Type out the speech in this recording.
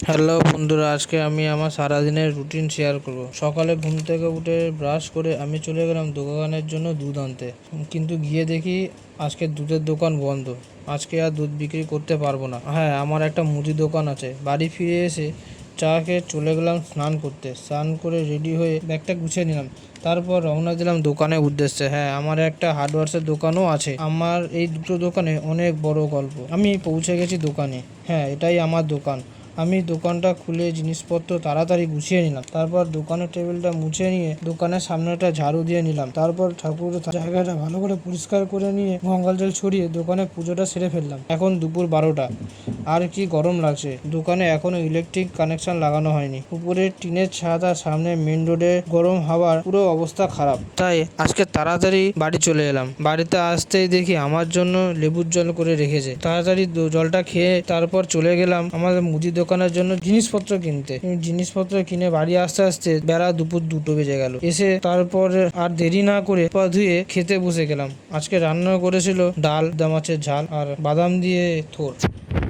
Hello বন্ধুরা, আজকে আমি আমার সারাদিনের রুটিন শেয়ার করব। সকালে ঘুম থেকে উঠে ব্রাশ করে আমি চলে গেলাম দোকানের জন্য দুধ আনতে, কিন্তু গিয়ে দেখি আজকে দুধের দোকান বন্ধ। আজকে আর দুধ বিক্রি করতে পারবো না। হ্যাঁ, আমার একটা মুদি দোকান আছে। বাড়ি ফিরে এসে চা খেয়ে চলে গেলাম স্নান করতে। স্নান করে রেডি হয়ে ব্যাগটা গুছিয়ে নিলাম, তারপর রওনা দিলাম দোকানের উদ্দেশ্যে। হ্যাঁ, আমার একটা হার্ডওয়্যার্সের দোকানও আছে। আমার এই দুটো দোকানে অনেক বড় গল্প। আমি পৌঁছে গেছি দোকানে। হ্যাঁ, এটাই আমার দোকান। আমি দোকানটা খুলে জিনিসপত্র তাড়াতাড়ি গুছিয়ে নিলাম। তারপর দোকানের টেবিলটা মুছে নিয়ে দোকানের সামনেটা ঝাড়ু দিয়ে নিলাম। তারপর ঠাকুর জায়গাটা ভালো করে পরিষ্কার করে নিয়ে গঙ্গাল জল ছড়িয়ে দোকানে পুজোটা সেরে ফেললাম। এখন দুপুর 12টা। আর কি গরম লাগছে। দোকানে এখনো ইলেকট্রিক কানেকশন লাগানো হয়নি। উপরে টিনের ছাদ আর সামনে মেন রোডে গরম হাওয়ার পুরো অবস্থা খারাপ। তাই আজকে তাড়াতাড়ি বাড়ি চলে এলাম। বাড়িতে আসতেই দেখি আমার জন্য লেবুর জল করে রেখেছে। তাড়াতাড়ি জলটা খেয়ে তারপর চলে গেলাম আমাদের মুদি দোকানের জন্য জিনিসপত্র কিনতে। জিনিসপত্র কিনে বাড়ি আসতে আসতে বেলা দুপুর 2টো বেজে গেল। এসে তারপর আর দেরি না করে পা ধুয়ে খেতে বসে গেলাম। আজকে রান্না করেছিল ডাল, মাছের ঝাল আর বাদাম দিয়ে থোড়।